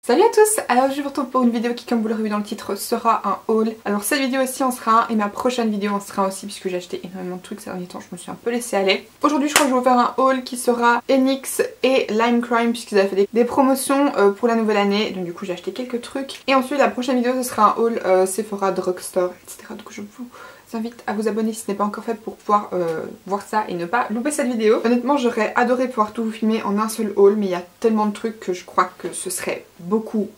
Salut à tous, alors je vous retrouve pour une vidéo qui, comme vous l'aurez vu dans le titre, sera un haul. Alors cette vidéo aussi en sera un et ma prochaine vidéo en sera aussi puisque j'ai acheté énormément de trucs ces derniers temps, je me suis un peu laissée aller. Aujourd'hui je crois que je vais vous faire un haul qui sera NYX et Lime Crime puisqu'ils avaient fait des promotions pour la nouvelle année, donc du coup j'ai acheté quelques trucs. Et ensuite la prochaine vidéo ce sera un haul Sephora, Drugstore, etc. Donc je vous invite à vous abonner si ce n'est pas encore fait pour pouvoir voir ça et ne pas louper cette vidéo. Honnêtement j'aurais adoré pouvoir tout vous filmer en un seul haul, mais il y a tellement de trucs que je crois que ce serait beaucoup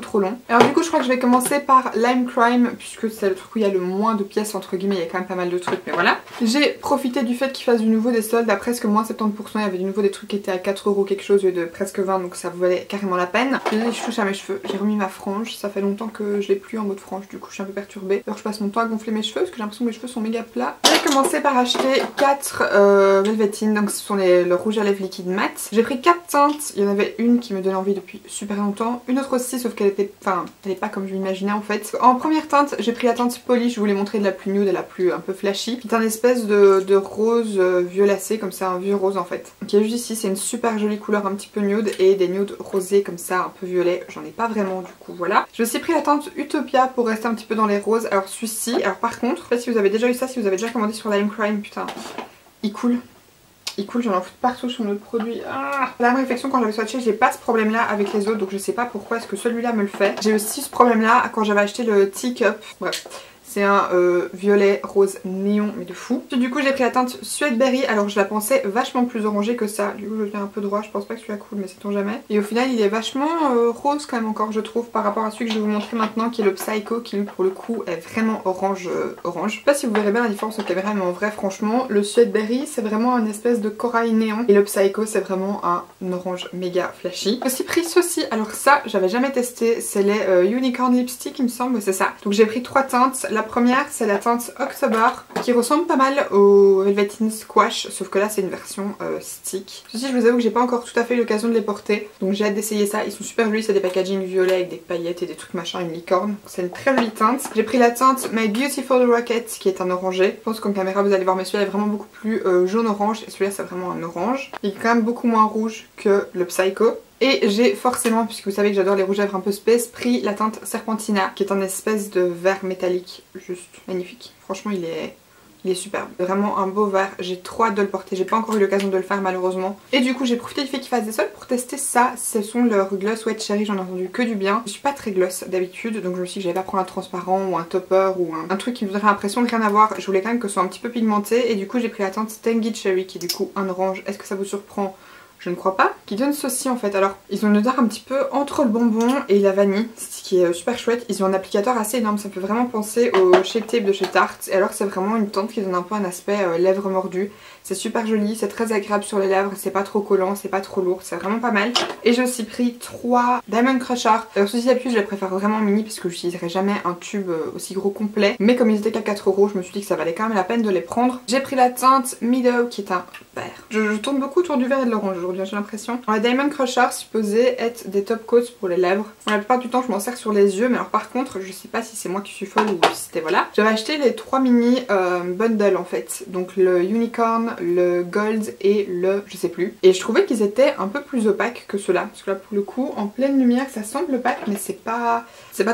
trop long. Alors du coup je crois que je vais commencer par Lime Crime puisque c'est le truc où il y a le moins de pièces entre guillemets, il y a quand même pas mal de trucs, mais voilà. J'ai profité du fait qu'ils fassent du nouveau des soldes à presque moins 70%, il y avait du nouveau des trucs qui étaient à 4 € quelque chose au lieu de presque 20, donc ça valait carrément la peine. Je touche à mes cheveux, j'ai remis ma frange, ça fait longtemps que je l'ai plus en mode frange, du coup je suis un peu perturbée. Alors je passe mon temps à gonfler mes cheveux parce que j'ai l'impression que mes cheveux sont méga plats. J'ai commencé par acheter 4 Velveteen, donc ce sont le rouge à lèvres liquide mat. J'ai pris 4 teintes, il y en avait une qui me donnait envie depuis super longtemps, une autre aussi sauf qu'elle était, enfin elle est pas comme je m'imaginais en fait. En première teinte j'ai pris la teinte polish, je voulais montrer de la plus nude et la plus un peu flashy. C'est un espèce de rose violacé comme ça, un vieux rose en fait. Qui est juste ici, c'est une super jolie couleur un petit peu nude et des nudes rosés comme ça un peu violet, j'en ai pas vraiment du coup voilà. J'ai aussi pris la teinte Utopia pour rester un petit peu dans les roses. Alors celui-ci, alors par contre, je sais pas si vous avez déjà eu ça, si vous avez déjà commandé sur Lime Crime, putain, il coule. Il coule, j'en ai foutu partout sur notre produit. La même réflexion quand j'avais swatché, j'ai pas ce problème là avec les autres, donc je sais pas pourquoi est-ce que celui-là me le fait. J'ai aussi ce problème là quand j'avais acheté le Teacup, bref. C'est un violet rose néon mais de fou. Du coup j'ai pris la teinte Suede Berry, alors je la pensais vachement plus orangée que ça. Du coup je viens un peu droit, je pense pas que celui-là coule mais sait-on jamais. Et au final il est vachement rose quand même encore je trouve par rapport à celui que je vais vous montrer maintenant qui est le Psycho qui lui pour le coup est vraiment orange. Je sais pas si vous verrez bien la différence en caméra mais en vrai franchement le Suede Berry c'est vraiment une espèce de corail néon et le Psycho c'est vraiment un orange méga flashy. J'ai aussi pris ceci, alors ça j'avais jamais testé, c'est les Unicorn Lipstick il me semble, c'est ça. Donc j'ai pris 3 teintes. La première c'est la teinte October qui ressemble pas mal au Velveteen Squash sauf que là c'est une version stick. Ceci je vous avoue que j'ai pas encore tout à fait eu l'occasion de les porter donc j'ai hâte d'essayer ça, ils sont super jolis, c'est des packaging violets avec des paillettes et des trucs machin, une licorne, c'est une très jolie teinte. J'ai pris la teinte My Beautiful Rocket qui est un orangé, je pense qu'en caméra vous allez voir mais celui-là est vraiment beaucoup plus jaune orange et celui-là c'est vraiment un orange. Il est quand même beaucoup moins rouge que le Psycho. Et j'ai forcément, puisque vous savez que j'adore les rouges à lèvres un peu space, pris la teinte Serpentina qui est un espèce de vert métallique juste magnifique. Franchement il est superbe. Vraiment un beau vert, j'ai trop hâte de le porter, j'ai pas encore eu l'occasion de le faire malheureusement. Et du coup j'ai profité du fait qu'ils fassent des soldes pour tester ça. Ce sont leurs gloss Wet Cherry, j'en ai entendu que du bien. Je suis pas très gloss d'habitude donc je me suis dit que j'allais pas prendre un transparent ou un topper ou un truc qui me donnerait l'impression de rien avoir. Je voulais quand même que ce soit un petit peu pigmenté et du coup j'ai pris la teinte Tangy Cherry qui est du coup un orange. Est-ce que ça vous surprend ? Je ne crois pas, qui donne ceci en fait. Alors ils ont une odeur un petit peu entre le bonbon et la vanille, ce qui est super chouette. Ils ont un applicateur assez énorme, ça me fait vraiment penser au Shape Tape de chez Tarte. Et alors c'est vraiment une teinte qui donne un peu un aspect lèvres mordues. C'est super joli, c'est très agréable sur les lèvres, c'est pas trop collant, c'est pas trop lourd, c'est vraiment pas mal. Et j'ai aussi pris 3 Diamond Crusher. Alors ceux-ci d'habitude je les préfère vraiment mini parce que j'utiliserai jamais un tube aussi gros complet. Mais comme ils étaient qu'à 4 €, je me suis dit que ça valait quand même la peine de les prendre. J'ai pris la teinte Meadow qui est un vert. Je tourne beaucoup autour du vert et de l'orange aujourd'hui, j'ai l'impression. La Diamond Crusher supposée être des top coats pour les lèvres. La plupart du temps je m'en sers sur les yeux, mais alors par contre je sais pas si c'est moi qui suis folle ou si c'était voilà. J'avais acheté les 3 mini bundles en fait. Donc le Unicorn, le Gold et le je sais plus. Et je trouvais qu'ils étaient un peu plus opaques que ceux-là. Parce que là pour le coup en pleine lumière ça semble opaque mais c'est pas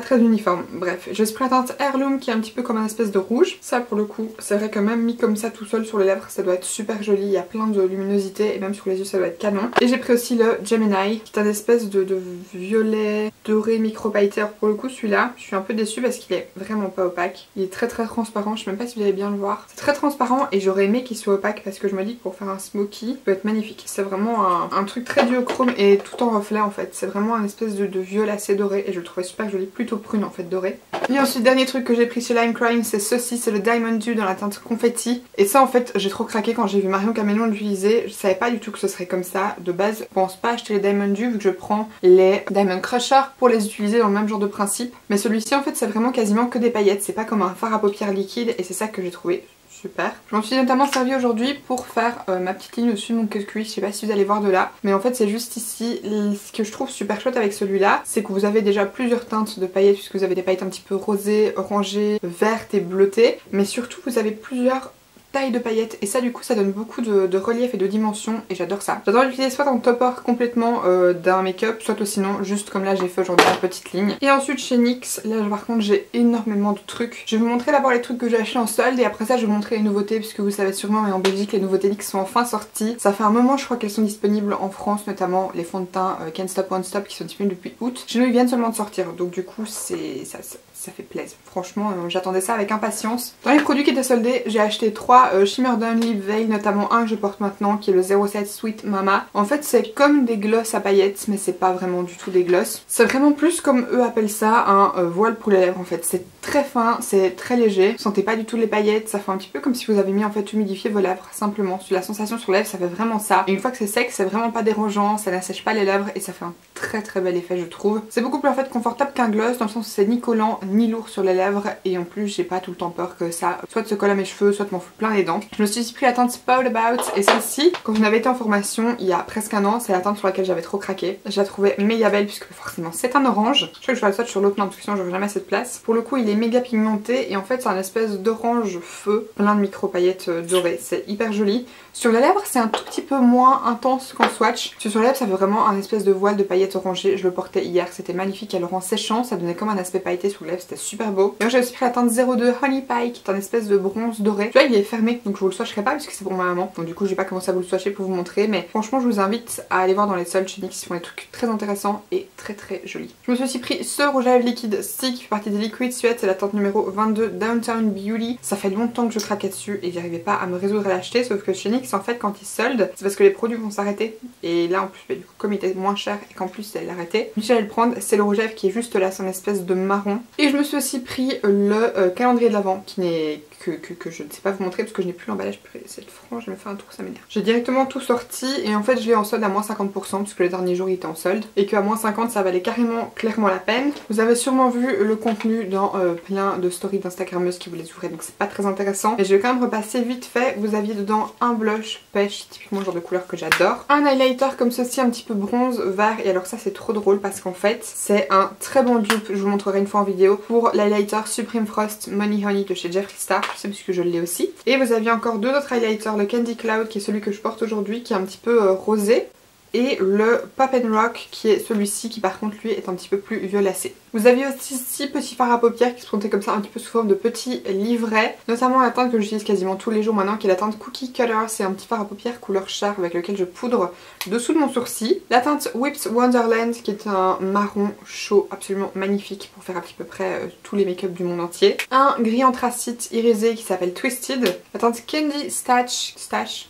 très uniforme. Bref, j'ai pris la teinte Heirloom qui est un petit peu comme un espèce de rouge. Ça pour le coup c'est vrai que même mis comme ça tout seul sur les lèvres ça doit être super joli. Il y a plein de luminosité et même sur les yeux ça doit être canon. Et j'ai pris aussi le Gemini qui est un espèce de violet doré micro pailleté. Alors pour le coup celui-là je suis un peu déçue parce qu'il est vraiment pas opaque. Il est très transparent, je sais même pas si vous allez bien le voir. C'est très transparent et j'aurais aimé qu'il soit opaque parce que je me dis que pour faire un smoky peut être magnifique. C'est vraiment un truc très duochrome et tout en reflet en fait. C'est vraiment un espèce de violacé doré et je le trouvais super joli, plutôt prune en fait doré. Et ensuite dernier truc que j'ai pris chez Lime Crime c'est ceci, c'est le Diamond Dew dans la teinte confetti. Et ça en fait j'ai trop craqué quand j'ai vu Marion Caméléon l'utiliser. Je savais pas du tout que ce serait comme ça. De base je pense pas acheter les Diamond Dew vu que je prends les Diamond Crusher pour les utiliser dans le même genre de principe. Mais celui-ci en fait c'est vraiment quasiment que des paillettes. C'est pas comme un fard à paupières liquide et c'est ça que j'ai trouvé super. Je m'en suis notamment servi aujourd'hui pour faire ma petite ligne au-dessus de mon cuir. Je sais pas si vous allez voir de là, mais en fait c'est juste ici. Ce que je trouve super chouette avec celui-là, c'est que vous avez déjà plusieurs teintes de paillettes puisque vous avez des paillettes un petit peu rosées, orangées, vertes et bleutées, mais surtout vous avez plusieurs taille de paillettes et ça du coup ça donne beaucoup de relief et de dimension et j'adore ça. J'adore l'utiliser soit en topper complètement d'un make-up, soit sinon juste comme là j'ai fait aujourd'hui en petite ligne. Et ensuite chez NYX, là par contre j'ai énormément de trucs. Je vais vous montrer d'abord les trucs que j'ai achetés en solde et après ça je vais vous montrer les nouveautés puisque vous savez sûrement mais en Belgique les nouveautés NYX sont enfin sorties. Ça fait un moment je crois qu'elles sont disponibles en France, notamment les fonds de teint Can't Stop Won't Stop qui sont disponibles depuis août. Chez nous ils viennent seulement de sortir donc du coup ça fait plaisir. Franchement j'attendais ça avec impatience. Dans les produits qui étaient soldés j'ai acheté 3 Shimmer Down Lip Veil, notamment un que je porte maintenant qui est le 07 Sweet Mama. En fait c'est comme des gloss à paillettes mais c'est pas vraiment du tout des gloss. C'est vraiment plus comme eux appellent ça un voile pour les lèvres en fait. C'est très fin, c'est très léger, vous sentez pas du tout les paillettes, ça fait un petit peu comme si vous avez mis en fait humidifié vos lèvres simplement. La sensation sur les lèvres ça fait vraiment ça. Et une fois que c'est sec c'est vraiment pas dérangeant, ça n'assèche pas les lèvres et ça fait un très bel effet je trouve. C'est beaucoup plus en fait confortable qu'un gloss dans le sens où c'est ni collant ni lourd sur les lèvres et en plus j'ai pas tout le temps peur que ça soit se colle à mes cheveux, soit m'en fout plein les dents. Je me suis pris la teinte Spout About et celle-ci quand on avait été en formation il y a presque un an, c'est la teinte sur laquelle j'avais trop craqué. Je la trouvais méga belle puisque forcément c'est un orange. Je crois que je vais la swatch sur l'autre main parce que sinon j'aurai jamais assez de place. Pour le coup il est méga pigmenté et en fait c'est un espèce d'orange feu, plein de micro paillettes dorées, c'est hyper joli. Sur les lèvres c'est un tout petit peu moins intense qu'en swatch. Sur les lèvres ça fait vraiment un espèce de voile de paillettes orangées. Je le portais hier, c'était magnifique, elle le rend séchant, ça donnait comme un aspect pailleté sur les lèvres, c'était super beau. Et j'ai aussi pris la teinte 02 Honey Pie qui est un espèce de bronze doré. Tu vois il est fermé donc je vous le swatcherai pas puisque c'est pour ma maman. Donc du coup j'ai pas commencé à vous le swatcher pour vous montrer mais franchement je vous invite à aller voir dans les soldes chez NYX, ils font des trucs très intéressants et très jolis. Je me suis aussi pris ce rouge à lèvres liquide stick qui fait partie des Liquid Sweat, c'est la teinte numéro 22 Downtown Beauty. Ça fait longtemps que je craquais dessus et j'arrivais pas à me résoudre à l'acheter sauf que chez NYX en fait quand ils soldent c'est parce que les produits vont s'arrêter et là en plus bah, du coup comme il était moins cher et qu'en plus elle l'arrêtait, j'allais le prendre. C'est le rouge à lèvres qui est juste là, c'est une espèce de marron. Et je me suis aussi pris le calendrier de l'Avent qui n'est que je ne sais pas vous montrer parce que je n'ai plus l'emballage. Cette frange, je me fais un tour, ça m'énerve. J'ai directement tout sorti et en fait je l'ai en solde à moins 50% parce que le dernier jour il était en solde et qu'à moins 50 ça valait clairement la peine. Vous avez sûrement vu le contenu dans plein de stories d'instagrammeuses qui vous les ouvraient donc c'est pas très intéressant. Mais je vais quand même repasser vite fait. Vous aviez dedans un blush pêche, typiquement le genre de couleur que j'adore. Un highlighter comme ceci, un petit peu bronze, vert et alors ça c'est trop drôle parce qu'en fait c'est un très bon dupe, je vous montrerai une fois en vidéo, pour l'highlighter Supreme Frost Money Honey de chez Jeffree Star. Je sais puisque je l'ai aussi. Et vous aviez encore deux autres highlighters, le Candy Cloud qui est celui que je porte aujourd'hui qui est un petit peu rosé et le Pop and Rock qui est celui-ci qui par contre lui est un petit peu plus violacé. Vous aviez aussi 6 petits fards à paupières qui se présentaient comme ça un petit peu sous forme de petits livrets, notamment la teinte que j'utilise quasiment tous les jours maintenant qui est la teinte Cookie Cutter. C'est un petit fard à paupières couleur char avec lequel je poudre dessous de mon sourcil. La teinte Whips Wonderland qui est un marron chaud absolument magnifique pour faire à peu près tous les make-up du monde entier. Un gris anthracite irisé qui s'appelle Twisted. La teinte Candy Stash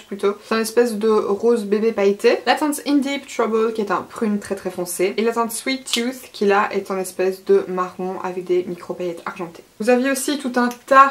plutôt, c'est une espèce de rose bébé pailleté. La teinte In Deep Trouble qui est un prune très foncé. Et la teinte Sweet Tooth qui là est en espèce de marron avec des micro paillettes argentées. Vous aviez aussi tout un tas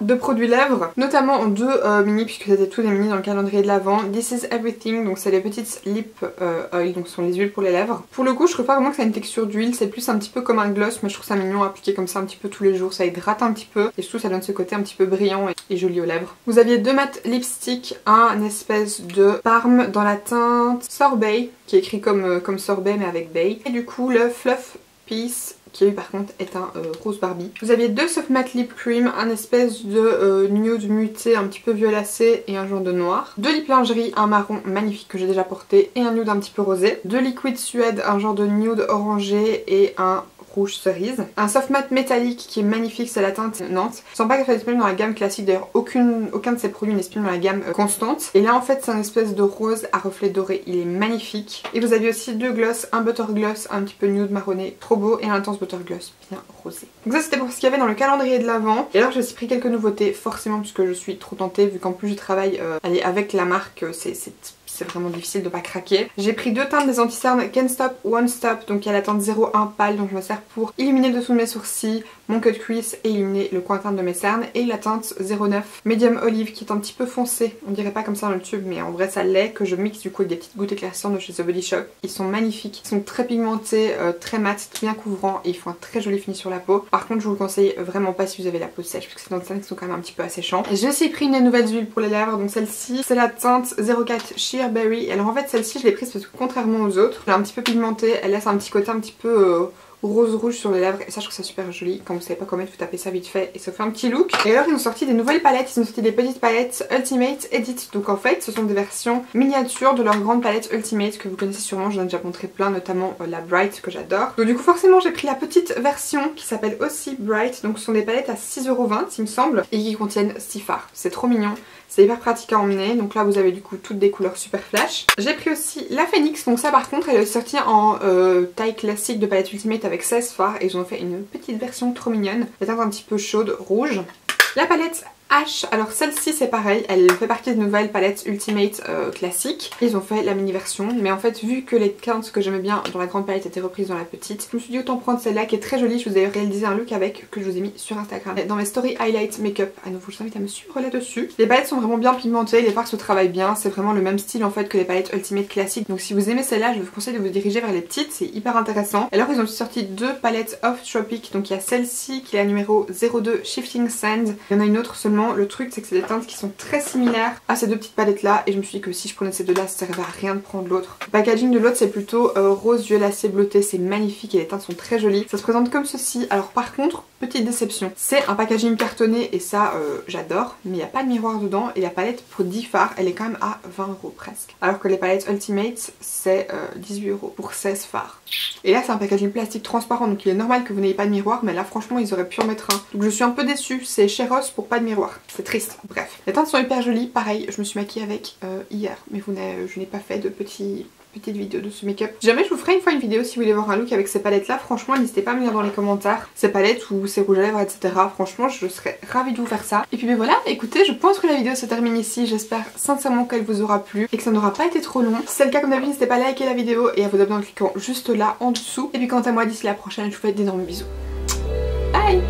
de produits lèvres, notamment en deux mini puisque c'était tous des mini dans le calendrier de l'Avent. This is Everything, donc c'est les petites lip oil, donc ce sont les huiles pour les lèvres. Pour le coup je trouve pas vraiment que ça a une texture d'huile, c'est plus un petit peu comme un gloss mais je trouve ça mignon à appliquer comme ça un petit peu tous les jours, ça hydrate un petit peu et surtout ça donne ce côté un petit peu brillant et joli aux lèvres. Vous aviez deux mat lipstick, un espèce de parme dans la teinte Sorbet qui est écrit comme sorbet mais avec bay, et du coup le Fluff Piece qui lui par contre est un rose Barbie. Vous aviez deux soft matte lip cream, un espèce de nude muté un petit peu violacé et un genre de noir. Deux lip lingerie, un marron magnifique que j'ai déjà porté et un nude un petit peu rosé. Deux liquid suède, un genre de nude orangé et un rouge cerise. Un soft matte métallique qui est magnifique, c'est la teinte Nantes. Je sens pas qu'elle soit disponible dans la gamme classique, d'ailleurs aucun de ces produits n'est disponible dans la gamme constante. Et là en fait c'est un espèce de rose à reflet doré, il est magnifique. Et vous avez aussi deux gloss, un butter gloss un petit peu nude marronné, trop beau, et un intense butter gloss bien rosé. Donc ça c'était pour ce qu'il y avait dans le calendrier de l'Avent. Et alors j'ai aussi pris quelques nouveautés forcément puisque je suis trop tentée vu qu'en plus je travaille avec la marque, c'est vraiment difficile de pas craquer. J'ai pris deux teintes des anti-cernes Can't Stop Won't Stop, donc il y a la teinte 01 pâle dont je me sers pour illuminer le dessous de mes sourcils, mon cut crease et illuminer le coin teinte de mes cernes, et la teinte 09 Medium Olive qui est un petit peu foncé, on dirait pas comme ça dans le tube mais en vrai ça l'est, que je mixe du coup avec des petites gouttes éclaircissantes de chez The Body Shop. Ils sont magnifiques, ils sont très pigmentés, très mat, bien couvrants et ils font un très joli fini sur la peau. Par contre je vous le conseille vraiment pas si vous avez la peau sèche parce que ces teintes qui sont quand même un petit peu asséchants. J'ai aussi pris une nouvelle huile pour les lèvres, donc celle-ci c'est la teinte 04 Sheer Berry. Alors en fait celle-ci je l'ai prise parce que contrairement aux autres, elle est un petit peu pigmentée, elle laisse un petit côté un petit peu rose rouge sur les lèvres et ça je trouve ça super joli. Quand vous savez pas comment mettre, vous tapez ça vite fait et ça fait un petit look. Et alors ils ont sorti des nouvelles palettes, ils ont sorti des petites palettes Ultimate Edit. Donc en fait ce sont des versions miniatures de leur grande palette Ultimate que vous connaissez sûrement, j'en ai déjà montré plein, notamment la Bright que j'adore. Donc du coup forcément j'ai pris la petite version qui s'appelle aussi Bright. Donc ce sont des palettes à 6,20€ il me semble et qui contiennent 6 fards. C'est trop mignon. C'est hyper pratique à emmener, donc là vous avez du coup toutes des couleurs super flash. J'ai pris aussi la Phoenix, donc ça par contre elle est sortie en taille classique de palette Ultimate avec 16 fards et ils ont fait une petite version trop mignonne, la teinte un petit peu chaude, rouge. La palette H, alors celle-ci c'est pareil, elle fait partie des nouvelles palettes Ultimate classiques. Ils ont fait la mini version, mais en fait vu que les teintes que j'aimais bien dans la grande palette étaient reprises dans la petite, je me suis dit autant prendre celle-là qui est très jolie. Je vous ai réalisé un look avec que je vous ai mis sur Instagram dans mes stories highlight make-up. À nouveau je vous invite à me suivre là-dessus. Les palettes sont vraiment bien pigmentées, les fards se travaillent bien, c'est vraiment le même style en fait que les palettes Ultimate classiques. Donc si vous aimez celle-là, je vous conseille de vous diriger vers les petites, c'est hyper intéressant. Alors ils ont aussi sorti deux palettes Off Tropic, donc il y a celle-ci qui est la numéro 02 Shifting Sand, il y en a une autre seulement. Le truc c'est que c'est des teintes qui sont très similaires à ces deux petites palettes là et je me suis dit que si je prenais ces deux là ça servait à rien de prendre l'autre. Le packaging de l'autre c'est plutôt rose violacé bleuté, c'est magnifique et les teintes sont très jolies. Ça se présente comme ceci. Alors par contre petite déception, c'est un packaging cartonné et ça j'adore, mais il n'y a pas de miroir dedans et la palette pour 10 fards elle est quand même à 20€ presque. Alors que les palettes Ultimate c'est 18€ pour 16 fards. Et là c'est un packaging plastique transparent donc il est normal que vous n'ayez pas de miroir, mais là franchement ils auraient pu en mettre un. Donc je suis un peu déçue, c'est Cheros pour pas de miroir. C'est triste, bref. Les teintes sont hyper jolies, pareil je me suis maquillée avec hier, mais je n'ai pas fait de petite vidéo de ce make-up. Si jamais je vous ferai une fois une vidéo si vous voulez voir un look avec ces palettes là, franchement n'hésitez pas à me dire dans les commentaires ces palettes ou ces rouges à lèvres etc. Franchement je serais ravie de vous faire ça. Et puis ben voilà, écoutez je pense que la vidéo se termine ici, j'espère sincèrement qu'elle vous aura plu et que ça n'aura pas été trop long. Si c'est le cas comme d'habitude n'hésitez pas à liker la vidéo et à vous abonner en cliquant juste là en dessous. Et puis quant à moi d'ici la prochaine je vous fais d'énormes bisous. Bye.